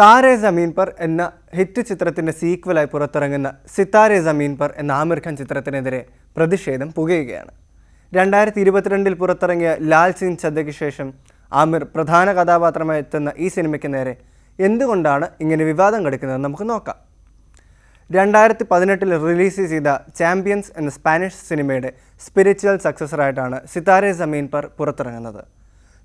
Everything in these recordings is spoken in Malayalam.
താരേ സമീൻ പർ എന്ന ഹിറ്റ് ചിത്രത്തിൻ്റെ സീക്വലായി പുറത്തിറങ്ങുന്ന സിതാരേ സമീൻ പർ എന്ന ആമിർ ഖാൻ ചിത്രത്തിനെതിരെ പ്രതിഷേധം പുകയുകയാണ്. 2022 പുറത്തിറങ്ങിയ ലാൽ സിംഗ് ചദ്ദയ്ക്ക് ശേഷം ആമിർ പ്രധാന കഥാപാത്രമായി എത്തുന്ന ഈ സിനിമയ്ക്ക് നേരെ എന്തുകൊണ്ടാണ് ഇങ്ങനെ വിവാദം കടക്കുന്നതെന്ന് നമുക്ക് നോക്കാം. 2018 റിലീസ് ചെയ്ത ചാമ്പ്യൻസ് എന്ന സ്പാനിഷ് സിനിമയുടെ സ്പിരിച്വൽ സക്സസറായിട്ടാണ് സിതാരേ സമീൻ പർ പുറത്തിറങ്ങുന്നത്.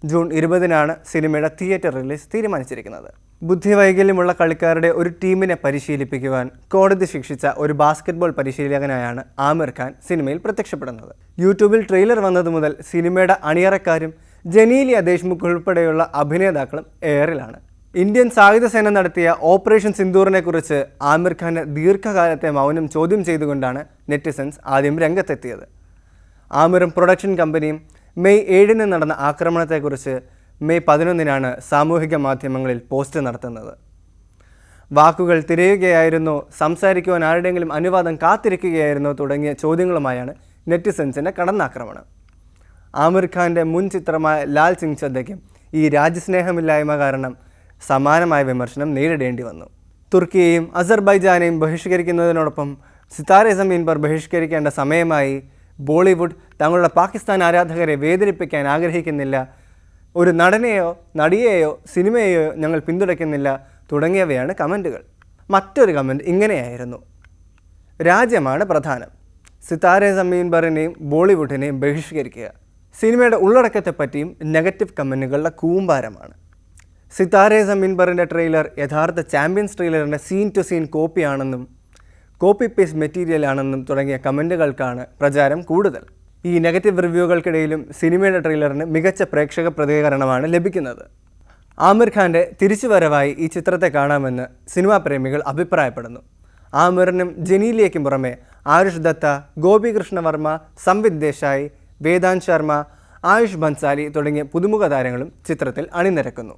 ജൂൺ 20-നാണ് സിനിമയുടെ തിയേറ്റർ റിലീസ് തീരുമാനിച്ചിരിക്കുന്നത്. ബുദ്ധിവൈകല്യമുള്ള കളിക്കാരുടെ ഒരു ടീമിനെ പരിശീലിപ്പിക്കുവാൻ കോടതി ശിക്ഷിച്ച ഒരു ബാസ്കറ്റ്ബോൾ പരിശീലകനായാണ് ആമിർ ഖാൻ സിനിമയിൽ പ്രത്യക്ഷപ്പെടുന്നത്. യൂട്യൂബിൽ ട്രെയിലർ വന്നതു മുതൽ സിനിമയുടെ അണിയറക്കാരും ജനീലിയ ദേശ്മുഖ് ഉൾപ്പെടെയുള്ള അഭിനേതാക്കളും എയറിലാണ്. ഇന്ത്യൻ സായുധ സേന നടത്തിയ ഓപ്പറേഷൻ സിന്ദൂറിനെ കുറിച്ച് ആമിർ ഖാന്റെ ദീർഘകാലത്തെ മൗനം ചോദ്യം ചെയ്തുകൊണ്ടാണ് നെറ്റിസൻസ് ആദ്യം രംഗത്തെത്തിയത്. ആമിറും പ്രൊഡക്ഷൻ കമ്പനിയും മെയ് 7-ന് നടന്ന ആക്രമണത്തെക്കുറിച്ച് മെയ് 11-നാണ് സാമൂഹിക മാധ്യമങ്ങളിൽ പോസ്റ്റ് നടത്തുന്നത്. വാക്കുകൾ തിരയുകയായിരുന്നോ, സംസാരിക്കുവാൻ ആരുടെയെങ്കിലും അനുവാദം കാത്തിരിക്കുകയായിരുന്നോ തുടങ്ങിയ ചോദ്യങ്ങളുമായാണ് നെറ്റിസൻസിൻ്റെ കടന്നാക്രമണം. ആമിർ ഖാൻ്റെ മുൻ ചിത്രമായ ലാൽ സിംഗ് ചദ്ദയ്ക്കും ഈ രാജ്യസ്നേഹമില്ലായ്മ കാരണം സമാനമായ വിമർശനം നേരിടേണ്ടി വന്നു. തുർക്കിയെയും അസർബൈജാനെയും ബഹിഷ്കരിക്കുന്നതിനോടൊപ്പം സിതാരേ സമീൻ പർ ബഹിഷ്കരിക്കേണ്ട സമയമായി. ബോളിവുഡ് തങ്ങളുടെ പാകിസ്ഥാൻ ആരാധകരെ വേദനിപ്പിക്കാൻ ആഗ്രഹിക്കുന്നില്ല. ഒരു നടനെയോ നടിയെയോ സിനിമയെയോ ഞങ്ങൾ പിന്തുണയ്ക്കുന്നില്ല തുടങ്ങിയവയാണ് കമൻറ്റുകൾ. മറ്റൊരു കമൻറ്റ് ഇങ്ങനെയായിരുന്നു: രാജ്യമാണ് പ്രധാനം, സിതാരേ സമീൻ പറിനെയും ബോളിവുഡിനെയും ബഹിഷ്കരിക്കുക. സിനിമയുടെ ഉള്ളടക്കത്തെപ്പറ്റിയും നെഗറ്റീവ് കമൻറ്റുകളുടെ കൂമ്പാരമാണ്. സിതാരേ സമീൻ പറിൻ്റെ ട്രെയിലർ യഥാർത്ഥ ചാമ്പ്യൻസ് ട്രെയിലറിൻ്റെ സീൻ ടു സീൻ കോപ്പിയാണെന്നും കോപ്പി പേസ്റ്റ് മെറ്റീരിയൽ ആണെന്നും തുടങ്ങിയ കമൻറ്റുകൾക്കാണ് പ്രചാരം കൂടുതൽ. ഈ നെഗറ്റീവ് റിവ്യൂകൾക്കിടയിലും സിനിമയുടെ ട്രെയിലറിന് മികച്ച പ്രേക്ഷക പ്രതികരണമാണ് ലഭിക്കുന്നത്. ആമിർ ഖാൻ്റെ തിരിച്ചുവരവായി ഈ ചിത്രത്തെ കാണാമെന്ന് സിനിമാ പ്രേമികൾ അഭിപ്രായപ്പെടുന്നു. ആമിറിനും ജനീലിയയ്ക്കും പുറമെ ആരുഷ് ദത്ത, ഗോപി കൃഷ്ണ വർമ്മ, സംവിത് ദേശായി, വേദാന്ത് ശർമ്മ, ആയുഷ് ബൻസാലി തുടങ്ങിയ പുതുമുഖ താരങ്ങളും ചിത്രത്തിൽ അണിനിരക്കുന്നു.